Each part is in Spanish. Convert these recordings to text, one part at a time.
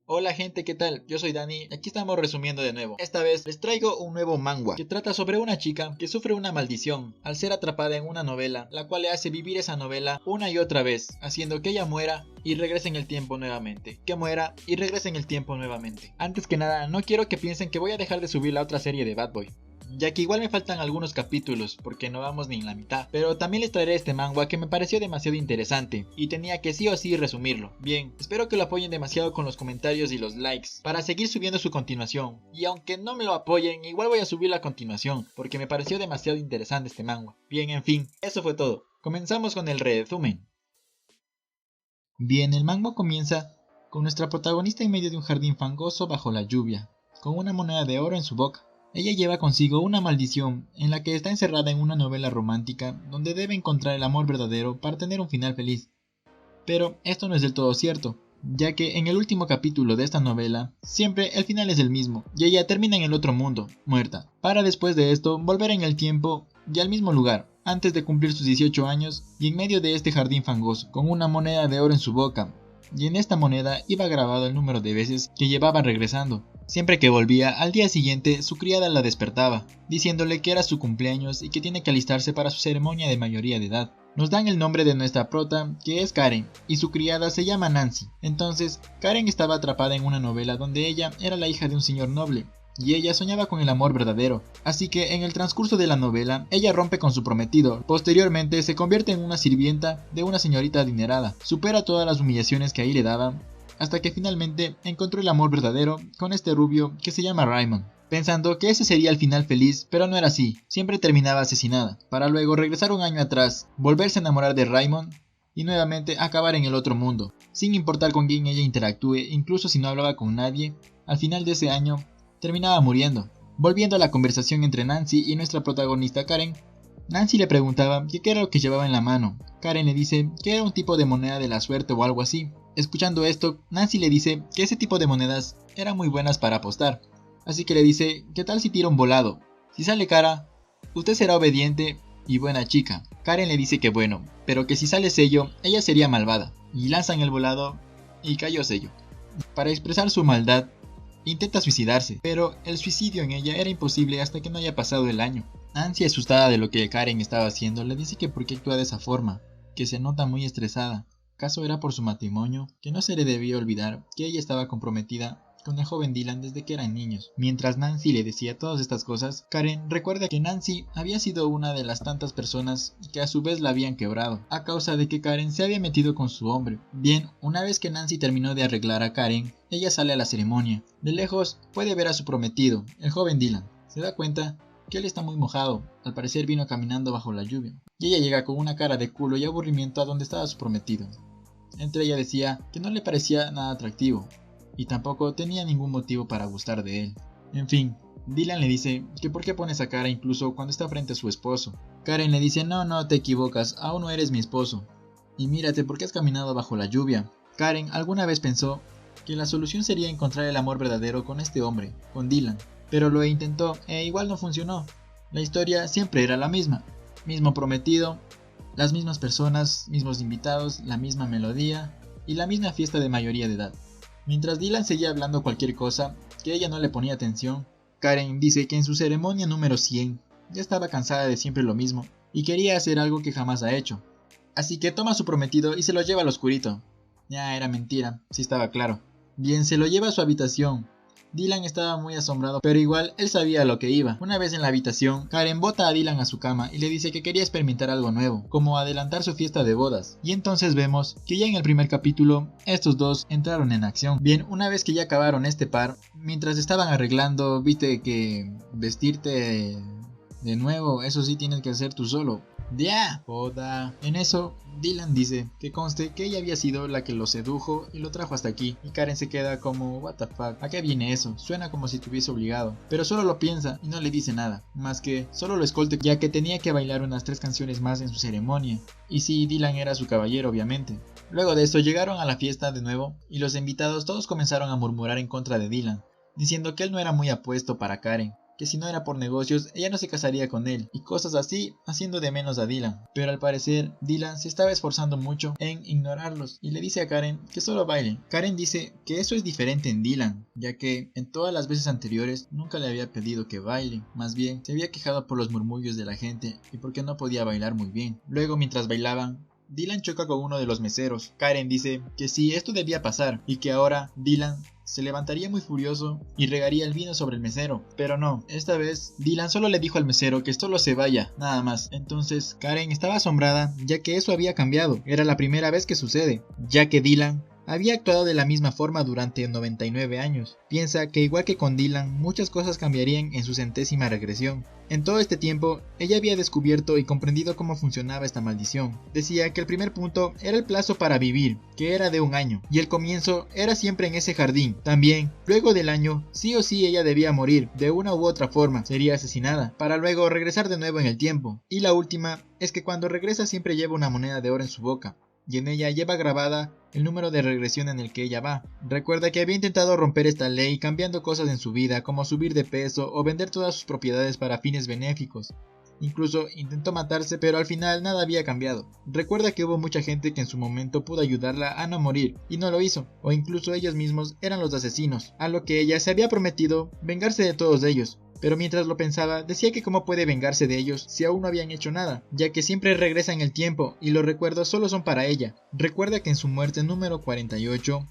Hola gente, ¿qué tal? Yo soy Dani y aquí estamos resumiendo de nuevo. Esta vez les traigo un nuevo manga que trata sobre una chica que sufre una maldición al ser atrapada en una novela, la cual le hace vivir esa novela una y otra vez, haciendo que ella muera y regrese en el tiempo nuevamente, que muera y regrese en el tiempo nuevamente. Antes que nada, no quiero que piensen que voy a dejar de subir la otra serie de Bad Boy, ya que igual me faltan algunos capítulos porque no vamos ni en la mitad, pero también les traeré este manga que me pareció demasiado interesante y tenía que sí o sí resumirlo. Bien, espero que lo apoyen demasiado con los comentarios y los likes para seguir subiendo su continuación, y aunque no me lo apoyen, igual voy a subir la continuación porque me pareció demasiado interesante este manga. Bien, en fin, eso fue todo. Comenzamos con el resumen. Bien, el manga comienza con nuestra protagonista en medio de un jardín fangoso bajo la lluvia, con una moneda de oro en su boca. Ella lleva consigo una maldición en la que está encerrada en una novela romántica donde debe encontrar el amor verdadero para tener un final feliz. Pero esto no es del todo cierto, ya que en el último capítulo de esta novela siempre el final es el mismo y ella termina en el otro mundo, muerta, para después de esto volver en el tiempo y al mismo lugar, antes de cumplir sus 18 años y en medio de este jardín fangoso, con una moneda de oro en su boca, y en esta moneda iba grabado el número de veces que llevaba regresando. Siempre que volvía, al día siguiente su criada la despertaba, diciéndole que era su cumpleaños y que tiene que alistarse para su ceremonia de mayoría de edad. Nos dan el nombre de nuestra prota, que es Karen, y su criada se llama Nancy. Entonces, Karen estaba atrapada en una novela donde ella era la hija de un señor noble, y ella soñaba con el amor verdadero, así que en el transcurso de la novela, ella rompe con su prometido. Posteriormente se convierte en una sirvienta de una señorita adinerada, supera todas las humillaciones que ahí le daban, hasta que finalmente encontró el amor verdadero con este rubio que se llama Raymond, pensando que ese sería el final feliz, pero no era así, siempre terminaba asesinada, para luego regresar un año atrás, volverse a enamorar de Raymond y nuevamente acabar en el otro mundo, sin importar con quién ella interactúe, incluso si no hablaba con nadie. Al final de ese año terminaba muriendo. Volviendo a la conversación entre Nancy y nuestra protagonista Karen, Nancy le preguntaba qué era lo que llevaba en la mano. Karen le dice que era un tipo de moneda de la suerte o algo así. Escuchando esto, Nancy le dice que ese tipo de monedas eran muy buenas para apostar, así que le dice, ¿qué tal si tira un volado? Si sale cara, usted será obediente y buena chica. Karen le dice que bueno, pero que si sale sello, ella sería malvada, y lanzan el volado y cayó sello. Para expresar su maldad, intenta suicidarse, pero el suicidio en ella era imposible hasta que no haya pasado el año. Nancy, asustada de lo que Karen estaba haciendo, le dice que por qué actúa de esa forma, que se nota muy estresada. ¿Acaso era por su matrimonio? Que no se le debía olvidar que ella estaba comprometida con el joven Dylan desde que eran niños. Mientras Nancy le decía todas estas cosas, Karen recuerda que Nancy había sido una de las tantas personas que a su vez la habían quebrado, a causa de que Karen se había metido con su hombre. Bien, una vez que Nancy terminó de arreglar a Karen, ella sale a la ceremonia. De lejos puede ver a su prometido, el joven Dylan. Se da cuenta que él está muy mojado, al parecer vino caminando bajo la lluvia, y ella llega con una cara de culo y aburrimiento a donde estaba su prometido. Entre ella decía que no le parecía nada atractivo, y tampoco tenía ningún motivo para gustar de él. En fin, Dylan le dice que por qué pone esa cara incluso cuando está frente a su esposo. Karen le dice, no te equivocas, aún no eres mi esposo, y mírate por qué has caminado bajo la lluvia. Karen alguna vez pensó que la solución sería encontrar el amor verdadero con este hombre, con Dylan, pero lo intentó e igual no funcionó. La historia siempre era la misma, mismo prometido, las mismas personas, mismos invitados, la misma melodía y la misma fiesta de mayoría de edad. Mientras Dylan seguía hablando cualquier cosa que ella no le ponía atención, Karen dice que en su ceremonia número 100 ya estaba cansada de siempre lo mismo y quería hacer algo que jamás ha hecho. Así que toma a su prometido y se lo lleva al oscurito. Ya era mentira, sí estaba claro. Bien, se lo lleva a su habitación. Dylan estaba muy asombrado, pero igual él sabía a lo que iba. Una vez en la habitación, Karen bota a Dylan a su cama y le dice que quería experimentar algo nuevo, como adelantar su fiesta de bodas. Y entonces vemos que ya en el primer capítulo, estos dos entraron en acción. Bien, una vez que ya acabaron este par, mientras estaban arreglando, viste que vestirte de nuevo, eso sí tienes que hacer tú solo. ¡Ya! Boda. En eso, Dylan dice que conste que ella había sido la que lo sedujo y lo trajo hasta aquí, y Karen se queda como what the fuck, ¿a qué viene eso? Suena como si te hubiese obligado, pero solo lo piensa y no le dice nada, más que solo lo escolte ya que tenía que bailar unas 3 canciones más en su ceremonia, y sí, Dylan era su caballero obviamente. Luego de esto llegaron a la fiesta de nuevo y los invitados todos comenzaron a murmurar en contra de Dylan, diciendo que él no era muy apuesto para Karen, que si no era por negocios ella no se casaría con él, y cosas así, haciendo de menos a Dylan. Pero al parecer Dylan se estaba esforzando mucho en ignorarlos y le dice a Karen que solo bailen. Karen dice que eso es diferente en Dylan, ya que en todas las veces anteriores nunca le había pedido que baile, más bien se había quejado por los murmullos de la gente y porque no podía bailar muy bien. Luego, mientras bailaban, Dylan choca con uno de los meseros. Karen dice que sí, esto debía pasar y que ahora Dylan se levantaría muy furioso y regaría el vino sobre el mesero, pero no, esta vez Dylan solo le dijo al mesero que solo se vaya, nada más. Entonces Karen estaba asombrada, ya que eso había cambiado, era la primera vez que sucede, ya que Dylan había actuado de la misma forma durante 99 años. Piensa que igual que con Dylan, muchas cosas cambiarían en su 100ª regresión. En todo este tiempo, ella había descubierto y comprendido cómo funcionaba esta maldición. Decía que el primer punto era el plazo para vivir, que era de 1 año, y el comienzo era siempre en ese jardín. También, luego del año, sí o sí ella debía morir, de una u otra forma, sería asesinada, para luego regresar de nuevo en el tiempo. Y la última, es que cuando regresa siempre lleva una moneda de oro en su boca, y en ella lleva grabada el número de regresión en el que ella va. Recuerda que había intentado romper esta ley cambiando cosas en su vida, como subir de peso o vender todas sus propiedades para fines benéficos. Incluso intentó matarse, pero al final nada había cambiado. Recuerda que hubo mucha gente que en su momento pudo ayudarla a no morir, y no lo hizo, o incluso ellos mismos eran los asesinos, a lo que ella se había prometido vengarse de todos ellos. Pero mientras lo pensaba, decía que cómo puede vengarse de ellos si aún no habían hecho nada, ya que siempre regresa en el tiempo y los recuerdos solo son para ella. Recuerda que en su muerte número 48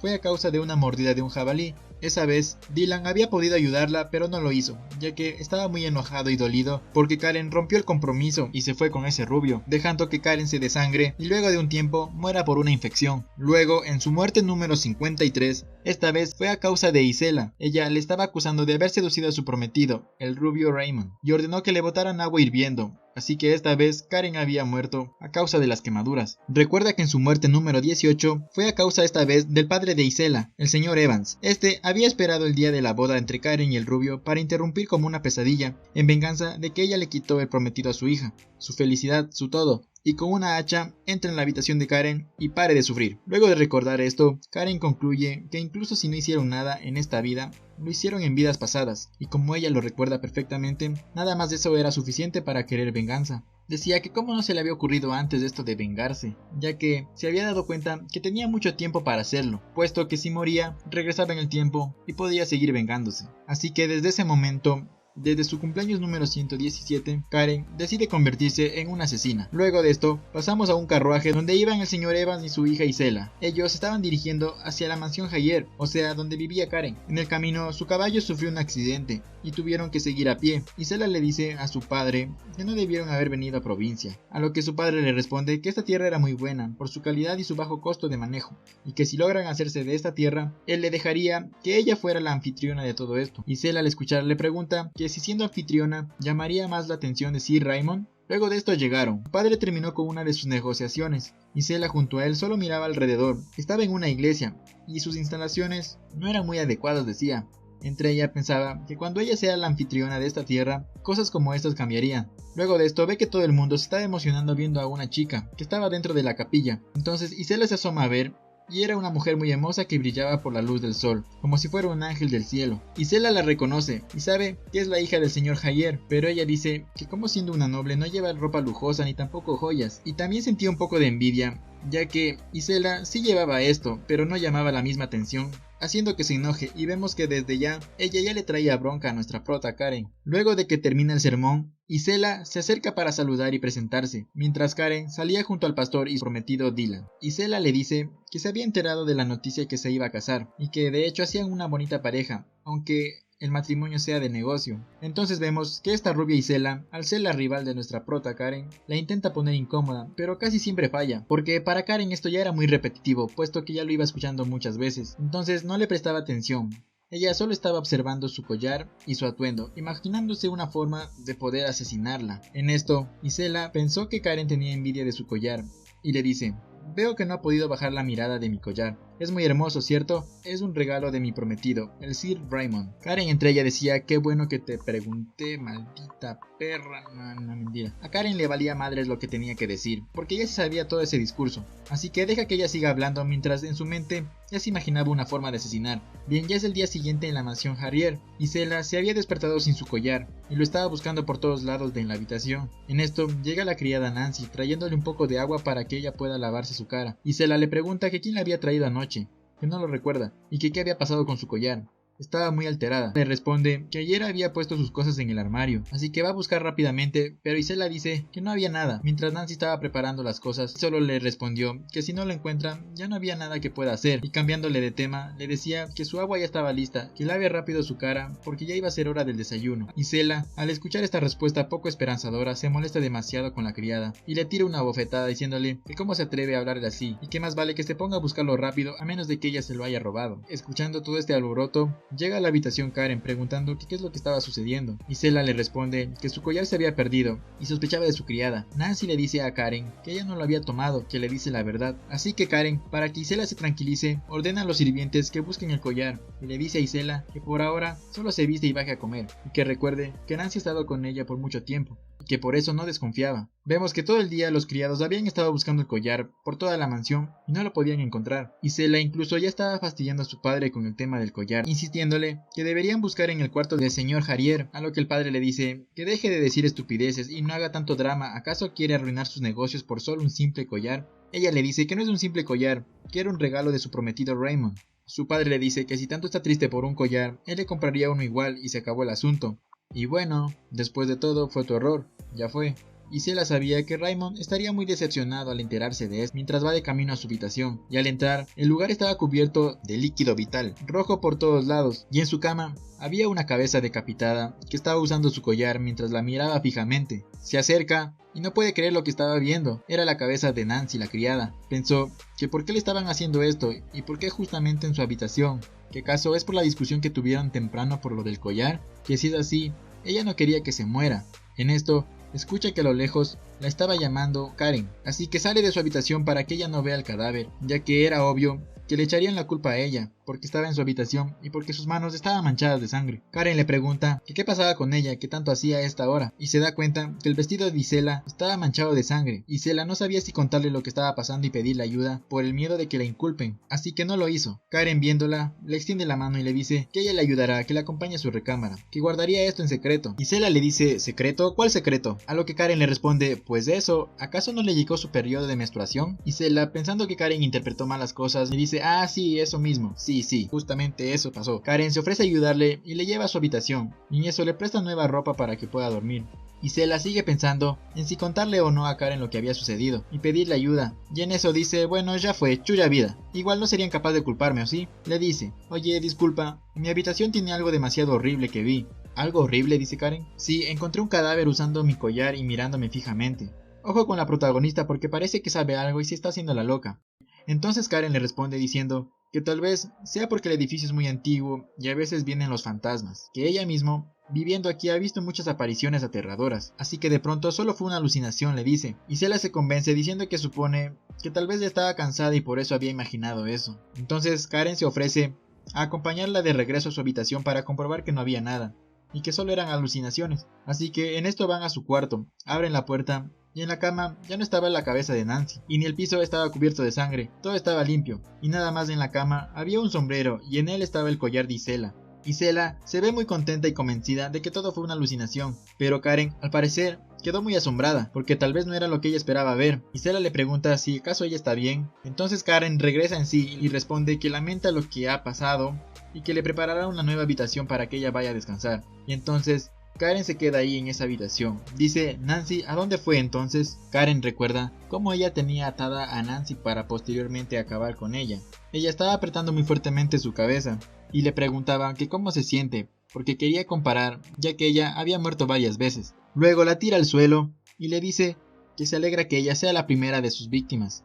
fue a causa de una mordida de un jabalí. Esa vez, Dylan había podido ayudarla, pero no lo hizo, ya que estaba muy enojado y dolido porque Karen rompió el compromiso y se fue con ese rubio, dejando que Karen se desangre y luego de un tiempo muera por una infección. Luego, en su muerte número 53, esta vez fue a causa de Isela. Ella le estaba acusando de haber seducido a su prometido, el rubio Raymond, y ordenó que le botaran agua hirviendo. Así que esta vez Karen había muerto a causa de las quemaduras. Recuerda que en su muerte número 18 fue a causa esta vez del padre de Isela, el señor Evans. Este había esperado el día de la boda entre Karen y el rubio para interrumpir como una pesadilla, en venganza de que ella le quitó el prometido a su hija, su felicidad, su todo, y con una hacha entra en la habitación de Karen y pare de sufrir. Luego de recordar esto, Karen concluye que incluso si no hicieron nada en esta vida, lo hicieron en vidas pasadas, y como ella lo recuerda perfectamente, nada más de eso era suficiente para querer venganza. Decía que cómo no se le había ocurrido antes esto de vengarse, ya que se había dado cuenta que tenía mucho tiempo para hacerlo, puesto que si moría, regresaba en el tiempo y podía seguir vengándose. Así que desde ese momento, desde su cumpleaños número 117, Karen decide convertirse en una asesina. Luego de esto, pasamos a un carruaje donde iban el señor Evans y su hija Isela. Ellos estaban dirigiendo hacia la mansión Hayer, o sea, donde vivía Karen. En el camino, su caballo sufrió un accidente y tuvieron que seguir a pie. Isela le dice a su padre que no debieron haber venido a provincia, a lo que su padre le responde que esta tierra era muy buena por su calidad y su bajo costo de manejo, y que si logran hacerse de esta tierra, él le dejaría que ella fuera la anfitriona de todo esto. Isela al escuchar le pregunta que si siendo anfitriona llamaría más la atención de Sir Raymond. Luego de esto llegaron. Su padre terminó con una de sus negociaciones. Isela junto a él solo miraba alrededor. Estaba en una iglesia y sus instalaciones no eran muy adecuadas, decía. Entre ella pensaba que cuando ella sea la anfitriona de esta tierra, cosas como estas cambiarían. Luego de esto ve que todo el mundo se estaba emocionando viendo a una chica que estaba dentro de la capilla. Entonces Isela se asoma a ver y era una mujer muy hermosa que brillaba por la luz del sol, como si fuera un ángel del cielo. Isela la reconoce y sabe que es la hija del señor Hayer, pero ella dice que como siendo una noble no lleva ropa lujosa ni tampoco joyas, y también sentía un poco de envidia, ya que Isela sí llevaba esto, pero no llamaba la misma atención, haciendo que se enoje, y vemos que desde ya ella ya le traía bronca a nuestra prota Karen. Luego de que termina el sermón, Isela se acerca para saludar y presentarse, mientras Karen salía junto al pastor y su prometido Dylan. Isela le dice que se había enterado de la noticia que se iba a casar, y que de hecho hacían una bonita pareja, aunque el matrimonio sea de negocio. Entonces vemos que esta rubia Isela, al ser la rival de nuestra prota Karen, la intenta poner incómoda, pero casi siempre falla, porque para Karen esto ya era muy repetitivo, puesto que ya lo iba escuchando muchas veces, entonces no le prestaba atención. Ella solo estaba observando su collar y su atuendo, imaginándose una forma de poder asesinarla. En esto, Isela pensó que Karen tenía envidia de su collar, y le dice: veo que no ha podido bajar la mirada de mi collar. Es muy hermoso, ¿cierto? Es un regalo de mi prometido, el Sir Raymond. Karen entre ella decía, qué bueno que te pregunté, maldita perra. No, mentira. A Karen le valía madres lo que tenía que decir, porque ya se sabía todo ese discurso. Así que deja que ella siga hablando mientras en su mente ya se imaginaba una forma de asesinar. Bien, ya es el día siguiente en la mansión Harrier, y Zela se había despertado sin su collar, y lo estaba buscando por todos lados de la habitación. En esto llega la criada Nancy, trayéndole un poco de agua para que ella pueda lavarse su cara, y Zela le pregunta que quién la había traído anoche, que no lo recuerda, y que qué había pasado con su collar. Estaba muy alterada. Le responde que ayer había puesto sus cosas en el armario, así que va a buscar rápidamente, pero Isela dice que no había nada, mientras Nancy estaba preparando las cosas. Solo le respondió que si no lo encuentra ya no había nada que pueda hacer, y cambiándole de tema le decía que su agua ya estaba lista, que lave rápido su cara porque ya iba a ser hora del desayuno. Isela, al escuchar esta respuesta poco esperanzadora, se molesta demasiado con la criada y le tira una bofetada diciéndole que cómo se atreve a hablarle así y que más vale que se ponga a buscarlo rápido a menos de que ella se lo haya robado. Escuchando todo este alboroto, llega a la habitación Karen preguntando qué es lo que estaba sucediendo, y Zela le responde que su collar se había perdido y sospechaba de su criada. Nancy le dice a Karen que ella no lo había tomado, que le dice la verdad, así que Karen, para que Isela se tranquilice, ordena a los sirvientes que busquen el collar y le dice a Isela que por ahora solo se viste y baje a comer, y que recuerde que Nancy ha estado con ella por mucho tiempo, y que por eso no desconfiaba. Vemos que todo el día los criados habían estado buscando el collar por toda la mansión y no lo podían encontrar, y Zela incluso ya estaba fastidiando a su padre con el tema del collar, insistiéndole que deberían buscar en el cuarto del señor Harrier, a lo que el padre le dice que deje de decir estupideces y no haga tanto drama. ¿Acaso quiere arruinar sus negocios por solo un simple collar? Ella le dice que no es un simple collar, que era un regalo de su prometido Raymond. Su padre le dice que si tanto está triste por un collar, él le compraría uno igual y se acabó el asunto. Y bueno, después de todo fue tu error, ya fue. Y Zela sabía que Raymond estaría muy decepcionado al enterarse de esto mientras va de camino a su habitación, y al entrar, el lugar estaba cubierto de líquido vital, rojo por todos lados, y en su cama había una cabeza decapitada que estaba usando su collar mientras la miraba fijamente. Se acerca y no puede creer lo que estaba viendo. Era la cabeza de Nancy, la criada. Pensó que por qué le estaban haciendo esto y por qué justamente en su habitación. ¿Qué caso es por la discusión que tuvieron temprano por lo del collar? Que si es así, ella no quería que se muera. En esto, escucha que a lo lejos la estaba llamando Karen, así que sale de su habitación para que ella no vea el cadáver, ya que era obvio que le echarían la culpa a ella, porque estaba en su habitación y porque sus manos estaban manchadas de sangre. Karen le pregunta que qué pasaba con ella, que tanto hacía a esta hora, y se da cuenta que el vestido de Zela estaba manchado de sangre, y Zela no sabía si contarle lo que estaba pasando y pedirle ayuda por el miedo de que la inculpen, así que no lo hizo. Karen, viéndola, le extiende la mano y le dice que ella le ayudará, que la acompañe a su recámara, que guardaría esto en secreto. Y Zela le dice, ¿secreto? ¿Cuál secreto? A lo que Karen le responde, pues de eso, ¿acaso no le llegó su periodo de menstruación? Y Zela, pensando que Karen interpretó mal las cosas, le dice, ah sí, eso mismo, sí, justamente eso pasó. Karen se ofrece a ayudarle y le lleva a su habitación, y en eso le presta nueva ropa para que pueda dormir. Y Zela sigue pensando en si contarle o no a Karen lo que había sucedido y pedirle ayuda, y en eso dice, bueno, ya fue, chulla vida, igual no serían capaces de culparme, ¿o sí? Le dice, oye, disculpa, mi habitación tiene algo demasiado horrible que vi. ¿Algo horrible?, dice Karen. Sí, encontré un cadáver usando mi collar y mirándome fijamente. Ojo con la protagonista porque parece que sabe algo y se está haciendo la loca. Entonces Karen le responde diciendo que tal vez sea porque el edificio es muy antiguo y a veces vienen los fantasmas, que ella mismo, viviendo aquí, ha visto muchas apariciones aterradoras, así que de pronto solo fue una alucinación, le dice, y Zela se convence diciendo que supone que tal vez ya estaba cansada y por eso había imaginado eso. Entonces Karen se ofrece a acompañarla de regreso a su habitación para comprobar que no había nada, y que solo eran alucinaciones, así que en esto van a su cuarto, abren la puerta, y en la cama ya no estaba la cabeza de Nancy, y ni el piso estaba cubierto de sangre, todo estaba limpio, y nada más en la cama había un sombrero y en él estaba el collar de Zela. Y Zela se ve muy contenta y convencida de que todo fue una alucinación, pero Karen, al parecer, quedó muy asombrada, porque tal vez no era lo que ella esperaba ver, y Zela le pregunta si acaso ella está bien. Entonces Karen regresa en sí y responde que lamenta lo que ha pasado, y que le preparará una nueva habitación para que ella vaya a descansar. Y entonces Karen se queda ahí en esa habitación. Dice, Nancy, ¿a dónde fue entonces? Karen recuerda cómo ella tenía atada a Nancy para posteriormente acabar con ella. Ella estaba apretando muy fuertemente su cabeza y le preguntaba que cómo se siente, porque quería comparar, ya que ella había muerto varias veces. Luego la tira al suelo y le dice que se alegra que ella sea la primera de sus víctimas.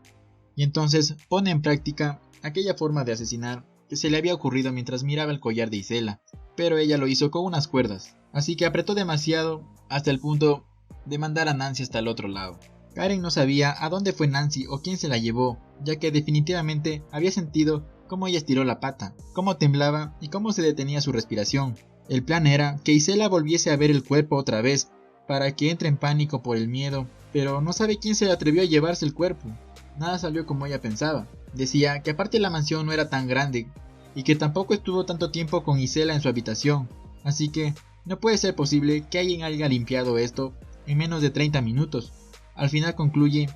Y entonces pone en práctica aquella forma de asesinar que se le había ocurrido mientras miraba el collar de Zela, pero ella lo hizo con unas cuerdas, así que apretó demasiado hasta el punto de mandar a Nancy hasta el otro lado. Karen no sabía a dónde fue Nancy o quién se la llevó, ya que definitivamente había sentido cómo ella estiró la pata, cómo temblaba y cómo se detenía su respiración. El plan era que Isela volviese a ver el cuerpo otra vez, para que entre en pánico por el miedo, pero no sabe quién se le atrevió a llevarse el cuerpo. Nada salió como ella pensaba. Decía que aparte la mansión no era tan grande, y que tampoco estuvo tanto tiempo con Isela en su habitación, así que no puede ser posible que alguien haya limpiado esto en menos de 30 minutos. Al final concluye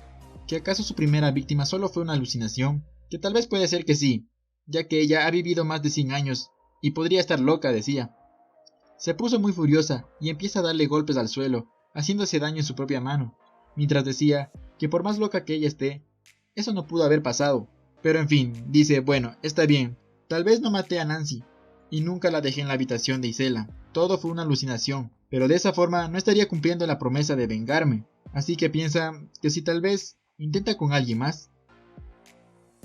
que acaso su primera víctima solo fue una alucinación, que tal vez puede ser que sí, ya que ella ha vivido más de 100 años, y podría estar loca, decía. Se puso muy furiosa y empieza a darle golpes al suelo, haciéndose daño en su propia mano, mientras decía que por más loca que ella esté, eso no pudo haber pasado. Pero en fin, dice, bueno, está bien, tal vez no maté a Nancy, y nunca la dejé en la habitación de Isela, todo fue una alucinación, pero de esa forma no estaría cumpliendo la promesa de vengarme, así que piensa que si tal vez intenta con alguien más.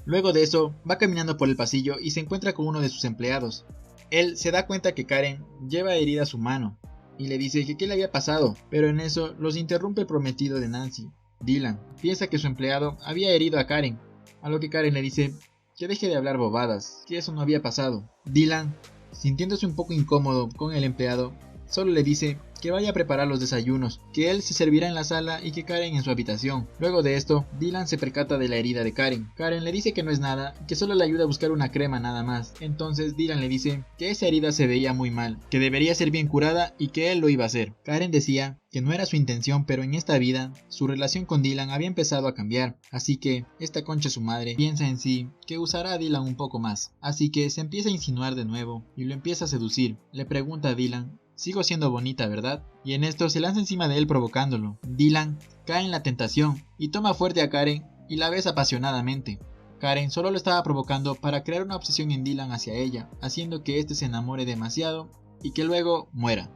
Luego de eso, va caminando por el pasillo y se encuentra con uno de sus empleados. Él se da cuenta que Karen lleva herida su mano, y le dice que qué le había pasado, pero en eso los interrumpe el prometido de Nancy. Dylan piensa que su empleado había herido a Karen, a lo que Karen le dice que deje de hablar bobadas, que eso no había pasado. Dylan, sintiéndose un poco incómodo con el empleado, solo le dice que vaya a preparar los desayunos, que él se servirá en la sala y que Karen en su habitación. Luego de esto, Dylan se percata de la herida de Karen. Karen le dice que no es nada, que solo le ayuda a buscar una crema nada más. Entonces Dylan le dice que esa herida se veía muy mal, que debería ser bien curada y que él lo iba a hacer. Karen decía que no era su intención, pero en esta vida, su relación con Dylan había empezado a cambiar, así que esta concha su madre piensa en sí que usará a Dylan un poco más. Así que se empieza a insinuar de nuevo y lo empieza a seducir. Le pregunta a Dylan: sigo siendo bonita, ¿verdad? Y en esto se lanza encima de él provocándolo. Dylan cae en la tentación y toma fuerte a Karen y la besa apasionadamente. Karen solo lo estaba provocando para crear una obsesión en Dylan hacia ella, haciendo que éste se enamore demasiado y que luego muera.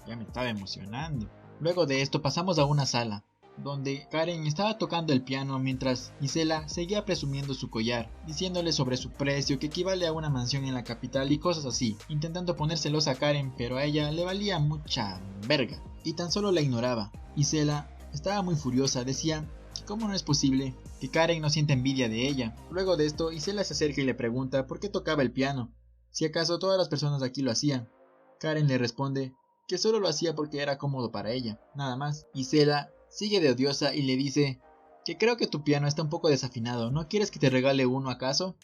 Ya me estaba emocionando. Luego de esto pasamos a una sala, donde Karen estaba tocando el piano mientras Isela seguía presumiendo su collar, diciéndole sobre su precio que equivale a una mansión en la capital y cosas así, intentando poner celosa a Karen, pero a ella le valía mucha verga, y tan solo la ignoraba. Isela estaba muy furiosa, decía que cómo no es posible que Karen no sienta envidia de ella. Luego de esto, Isela se acerca y le pregunta por qué tocaba el piano, si acaso todas las personas de aquí lo hacían. Karen le responde que solo lo hacía porque era cómodo para ella, nada más. Isela sigue de odiosa y le dice que creo que tu piano está un poco desafinado, ¿no quieres que te regale uno acaso?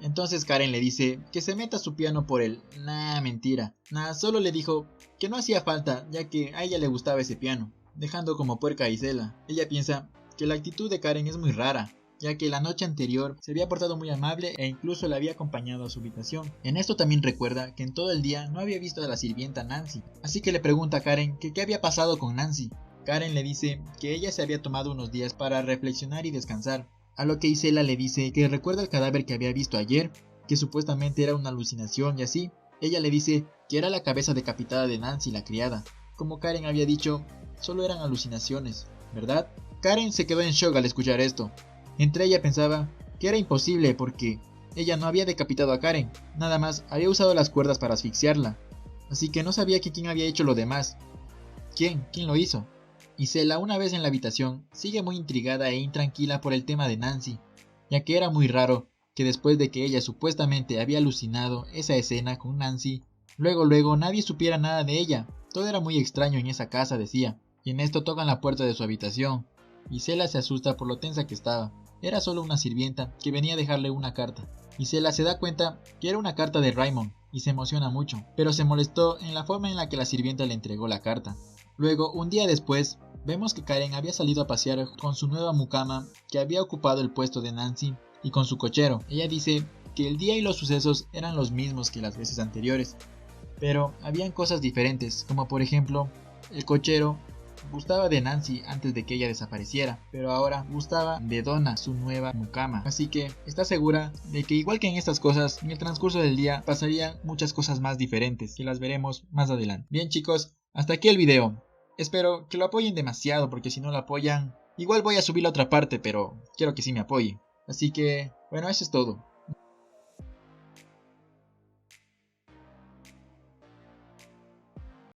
Entonces Karen le dice que se meta su piano por él. Nah, mentira. Nah, solo le dijo que no hacía falta, ya que a ella le gustaba ese piano, dejando como puerca a Isela. Ella piensa que la actitud de Karen es muy rara, ya que la noche anterior se había portado muy amable e incluso la había acompañado a su habitación. En esto también recuerda que en todo el día no había visto a la sirvienta Nancy, así que le pregunta a Karen que qué había pasado con Nancy. Karen le dice que ella se había tomado unos días para reflexionar y descansar, a lo que Isela le dice que recuerda el cadáver que había visto ayer, que supuestamente era una alucinación y así. Ella le dice que era la cabeza decapitada de Nancy, la criada. Como Karen había dicho, solo eran alucinaciones, ¿verdad? Karen se quedó en shock al escuchar esto. Entre ella pensaba que era imposible porque ella no había decapitado a Karen, nada más había usado las cuerdas para asfixiarla, así que no sabía que quién había hecho lo demás. ¿Quién lo hizo? Isela, una vez en la habitación, sigue muy intrigada e intranquila por el tema de Nancy, ya que era muy raro que después de que ella supuestamente había alucinado esa escena con Nancy, luego nadie supiera nada de ella. Todo era muy extraño en esa casa, decía, y en esto tocan la puerta de su habitación. Isela se asusta por lo tensa que estaba. Era solo una sirvienta que venía a dejarle una carta. Isela se da cuenta que era una carta de Raymond y se emociona mucho, pero se molestó en la forma en la que la sirvienta le entregó la carta. Luego, un día después, vemos que Karen había salido a pasear con su nueva mucama que había ocupado el puesto de Nancy y con su cochero. Ella dice que el día y los sucesos eran los mismos que las veces anteriores, pero habían cosas diferentes, como por ejemplo, el cochero gustaba de Nancy antes de que ella desapareciera, pero ahora gustaba de Donna, su nueva mucama. Así que está segura de que igual que en estas cosas, en el transcurso del día pasarían muchas cosas más diferentes, que las veremos más adelante. Bien chicos, hasta aquí el video. Espero que lo apoyen demasiado, porque si no lo apoyan, igual voy a subir la otra parte, pero quiero que sí me apoyen. Así que, bueno, eso es todo.